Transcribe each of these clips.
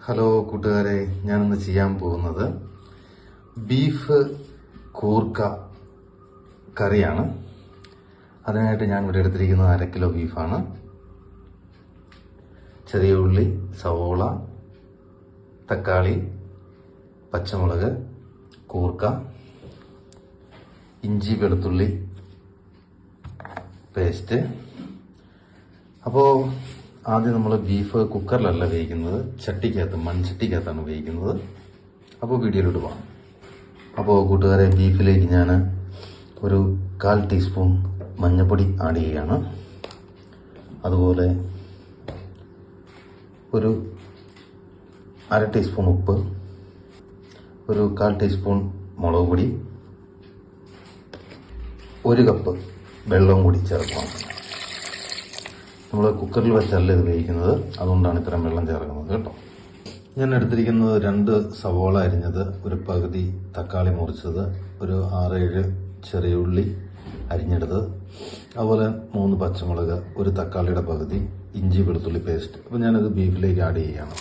Hello കൂട്ടുകാരെ, ഞാനിന്ന് ചെയ്യാൻ പോകുന്നത് ബീഫ് കൂർക്ക കറിയാണ്. അതിനായിട്ട് ഞാൻ ഇവിടെ എടുത്തിരിക്കുന്നത് 1/2 കിലോ ബീഫാണ്. ചെറിയ ഉള്ളി, സവോള, തക്കാളി, പച്ചമുളക്, കൂർക്ക, ഇഞ്ചി വെളുത്തുള്ളി പേസ്റ്റ്. അപ്പോൾ ആദ്യം നമ്മൾ ബീഫ് കുക്കറിലല്ല വേവിക്കുന്നത്, മൺചട്ടിക്കകത്താണ് വേവിക്കുന്നത്. അപ്പോൾ വീഡിയോയിലോട്ട് പോകാം. അപ്പോൾ കൂട്ടുകാരെ, ബീഫിലേക്ക് ഞാൻ ഒരു 1/4 ടീസ്പൂൺ മഞ്ഞൾപ്പൊടി ആഡ് ചെയ്യുകയാണ്. അതുപോലെ ഒരു 1/2 ടീസ്പൂൺ ഉപ്പ്, ഒരു 1/4 ടീസ്പൂൺ മുളക് പൊടി, 1 കപ്പ് വെള്ളവും കൂടി ചേർക്കണം. നമ്മൾ കുക്കറിൽ വെച്ചല്ല ഇത് വേവിക്കുന്നത്, അതുകൊണ്ടാണ് ഇത്രയും വെള്ളം ചേർക്കുന്നത് കേട്ടോ. ഞാൻ എടുത്തിരിക്കുന്നത് 2 സവോള അരിഞ്ഞത്, ഒരു പകുതി തക്കാളി മുറിച്ചത്, ഒരു 6-7 ചെറിയ ഉള്ളി അരിഞ്ഞെടുത്തത്, അതുപോലെ 3 പച്ചമുളക്, ഒരു തക്കാളിയുടെ പകുതി, ഇഞ്ചി വെളുത്തുള്ളി പേസ്റ്റ്. അപ്പോൾ ഞാനത് ബീഫിലേക്ക് ആഡ് ചെയ്യുകയാണ്.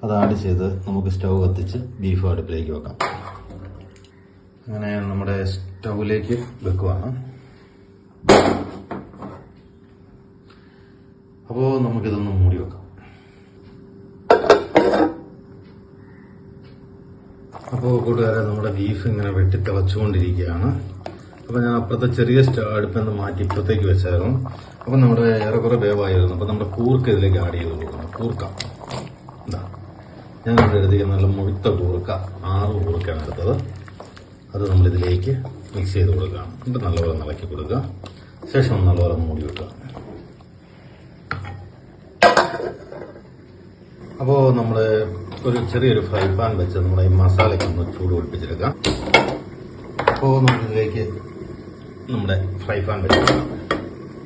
അത് ആഡ് ചെയ്ത് നമുക്ക് സ്റ്റൗ കത്തിച്ച് ബീഫ് അടുപ്പിലേക്ക് വെക്കാം. അങ്ങനെ നമ്മുടെ സ്റ്റൗവിലേക്ക് വെക്കുവാണ്. അപ്പോൾ നമുക്കിതൊന്ന് മൂടി വെക്കാം. അപ്പോൾ കൂട്ടുകാരെ, നമ്മുടെ ബീഫ് ഇങ്ങനെ വെട്ടിത്തിളച്ചുകൊണ്ടിരിക്കുകയാണ്. അപ്പോൾ ഞാൻ അപ്പുറത്തെ ചെറിയ അടുപ്പിൽ നിന്ന് മാറ്റി ഇപ്പുറത്തേക്ക് വെച്ചായിരുന്നു. അപ്പോൾ നമ്മുടെ ഏറെക്കുറെ വേവായിരുന്നു. അപ്പോൾ നമ്മുടെ കൂർക്ക ഇതിലേക്ക് ആഡ് ചെയ്ത് കൊടുക്കണം. കൂർക്ക എന്താ ഞാൻ ഇവിടെ എടുത്തിരിക്കുന്ന നല്ല മുഴുത്ത കൂർക്ക, 6 കൂർക്കയാണ് എടുത്തത്. അത് നമ്മളിതിലേക്ക് മിക്സ് ചെയ്ത് കൊടുക്കുക. എന്നിട്ട് നല്ലപോലെ ഇളക്കി കൊടുക്കുക. ശേഷം നല്ലപോലെ മൂടി വെക്കുക. അപ്പോൾ നമ്മൾ ഒരു ചെറിയൊരു ഫ്രൈ പാൻ വെച്ച് നമ്മുടെ ഈ മസാലയ്ക്ക് ഒന്ന് ചൂട് പിടിപ്പിച്ചെടുക്കാം. അപ്പോൾ നമുക്കിതിലേക്ക് നമ്മുടെ ഫ്രൈ പാൻ വെച്ചെടുക്കാം.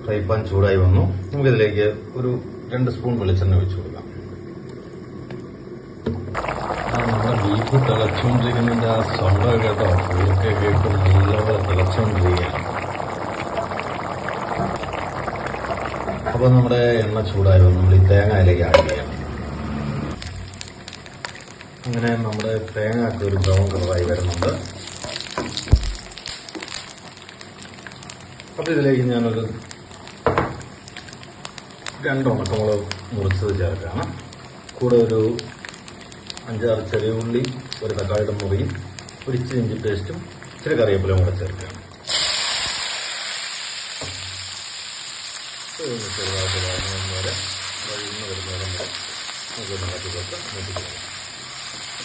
ഫ്രൈ പാൻ ചൂടായി വന്നു. നമുക്കിതിലേക്ക് ഒരു 2 സ്പൂൺ വെളിച്ചെണ്ണ ഒഴിച്ചു കൊടുക്കാം. നമ്മുടെ ബീഫ് തിളച്ചുകൊണ്ടിരിക്കുന്നതിൻ്റെ ആ സൗണ്ട് കേട്ടോ, കൂർക്ക കേട്ട് നല്ലപോലെ തിളച്ചുകൊണ്ടിരിക്കുകയാണ്. അപ്പോൾ നമ്മുടെ എണ്ണ ചൂടായി വന്നു. നമ്മൾ ഈ തേങ്ങയിലേക്ക് ആഡ് ചെയ്യാം. അങ്ങനെ നമ്മുടെ തേങ്ങയൊക്കെ ഒരു ബ്രൗൺ കളറായി വരുന്നുണ്ട്. അപ്പോൾ ഇതിലേക്ക് ഞാനൊരു 2 ഉണക്കമുളക് മുറിച്ചത് ചേർക്കുകയാണ്. കൂടെ ഒരു 5-6 ചെറിയ ഉള്ളി, ഒരു തക്കാളിയുടെ മുറിയും, ഒരു ഇച്ചിരി ഇഞ്ചി പേസ്റ്റും, ഇച്ചിരി കറിവേപ്പിലയും കൂടെ ചേർക്കുകയാണ്. ചെറുതായിട്ട് വഴങ്ങുന്നവരെ വരുന്നവരെ നമുക്ക് നടത്തി കൊടുത്ത് നോക്കിക്കൊള്ളാം.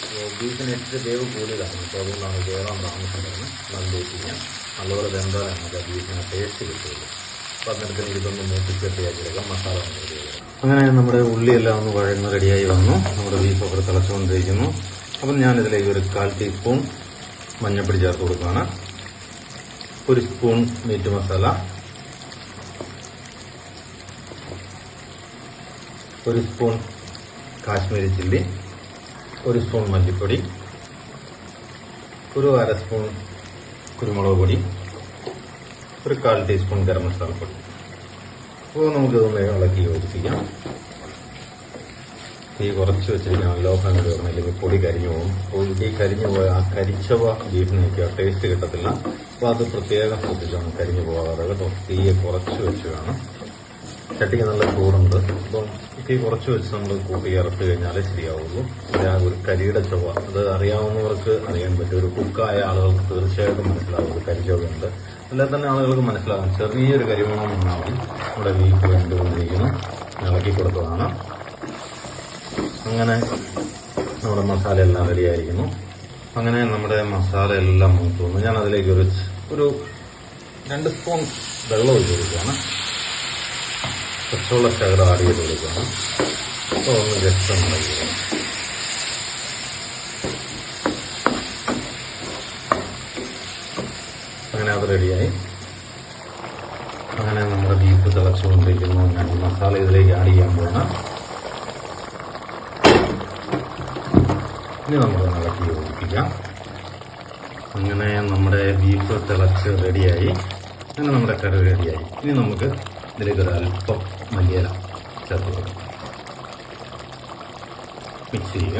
അപ്പോൾ ബീഫിന് ഇച്ചിരി വേവ് കൂടുതലാണ്. അപ്പോൾ അതുകൊണ്ടാണ് വേറാൻ താമസം വരുന്നത്. നല്ല ചെയ്യാൻ നല്ലപോലെ വെന്താലാണ് നമുക്ക് ആ ബീഫിന് ടേസ്റ്റ് കിട്ടുള്ളൂ. അപ്പോൾ അതിനടുത്ത് ഇതൊന്ന് മൂപ്പിച്ചെട്ടിയാക്കിയെടുക്കാം. മസാല ഒന്ന്. അങ്ങനെ നമ്മുടെ ഉള്ളിയെല്ലാം ഒന്ന് വഴന്ന് റെഡിയായി വന്നു. നമ്മുടെ ബീഫ് ഒക്കെ തിളച്ചുകൊണ്ടിരിക്കുന്നു. അപ്പം ഞാനിതിലേക്ക് ഒരു 1/4 ടീസ്പൂൺ മഞ്ഞൾപ്പൊടി ചേർത്ത് കൊടുക്കുകയാണ്. 1 spoon meat masala, 1 spoon Kashmiri chilli, 1 spoon മല്ലിപ്പൊടി, ഒരു 1/2 സ്പൂൺ കുരുമുളക് പൊടി, ഒരു 1/4 ടീസ്പൂൺ ഗരം മസാലപ്പൊടി. അപ്പോൾ നമുക്കിതൊന്ന് ഇളക്കി യോജിപ്പിക്കാം. തീ കുറച്ച് വെച്ചിരിക്കണം. ലോ ഫ്ലെയിമിൽ വെക്കണം, അല്ലെങ്കിൽ പൊടി കരിഞ്ഞു പോകും. ഈ കരിഞ്ഞു പോയ ആ കരിച്ചവ ബീഫിനൊക്കെ ടേസ്റ്റ് കിട്ടത്തില്ല. അപ്പോൾ അത് പ്രത്യേകം ശ്രദ്ധിച്ചാണ് കരിഞ്ഞു പോകാതെ കേട്ടോ. തീയെ കുറച്ച് വെച്ച് വേണം. ചട്ടിക്ക് നല്ല ചൂടുണ്ട്. അപ്പം തീ കുറച്ച് വെച്ച് നമ്മൾ കൂട്ടി ഇറക്കി കഴിഞ്ഞാലേ ശരിയാവുള്ളൂ. ആ ഒരു കരിയുടെ ചുവ അത് അറിയാവുന്നവർക്ക് അറിയാൻ പറ്റും. ഒരു കുക്കായ ആളുകൾക്ക് തീർച്ചയായിട്ടും മനസ്സിലാവും ഒരു കരിച്ചവയുണ്ട്. അല്ലാതെ തന്നെ ആളുകൾക്ക് മനസ്സിലാകും. ചെറിയൊരു കരിമണം വന്നാൽ മതി. നമ്മുടെ ബീഫ് വെന്തുകൊണ്ടിരിക്കുന്നു. ഇളക്കി കൊടുത്തതാണ്. അങ്ങനെ നമ്മുടെ മസാല എല്ലാം റെഡിയായിരിക്കുന്നു. അങ്ങനെ നമ്മുടെ മസാല എല്ലാം മൂത്ത് വന്നു. ഞാൻ അതിലേക്ക് ഒരു 2 സ്പൂൺ വെള്ളം ഒഴിച്ച് കൊടുക്കുകയാണ്. പച്ചവെള്ള ശകലം ആഡ് ചെയ്ത് കൊടുക്കുകയാണ്. അപ്പോൾ ഒന്ന് ജസ്റ്റ് ഒന്ന് ഇളക്കുക. അങ്ങനെ അത് റെഡിയായി. അങ്ങനെ നമ്മുടെ ബീഫ് തിളച്ചുകൊണ്ടിരിക്കുന്നു. ഞാൻ മസാല ഇതിലേക്ക് ആഡ് ചെയ്യാൻ പോകണം. ഇനി നമുക്ക് ഇളക്കി യോജിപ്പിക്കാം. അങ്ങനെ നമ്മുടെ ബീഫ് തിളച്ച് റെഡിയായി. അങ്ങനെ നമ്മുടെ കറി റെഡിയായി. ഇനി നമുക്ക് ഇതിലേക്ക് ഒരു അല്പം മല്ലിയില ചേർത്ത് കൊടുക്കാം. മിക്സ് ചെയ്യുക.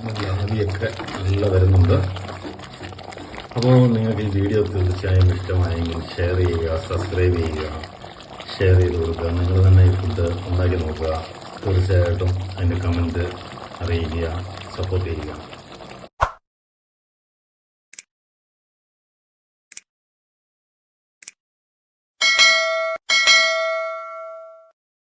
നല്ല ആവിയൊക്കെ നല്ല വരുന്നുണ്ട്. അപ്പോൾ നിങ്ങൾക്ക് ഈ വീഡിയോ തീർച്ചയായും ഇഷ്ടമായെങ്കിൽ ഷെയർ ചെയ്യുക, സബ്സ്ക്രൈബ് ചെയ്യുക, ഷെയർ ചെയ്ത് കൊടുക്കുക. നിങ്ങൾ തന്നെ ഈ ഫുഡ് ഉണ്ടാക്കി നോക്കുക. തീർച്ചയായിട്ടും അതിൻ്റെ കമൻറ്റ് അറിയിക്കുക, സപ്പോർട്ട് ചെയ്യുക.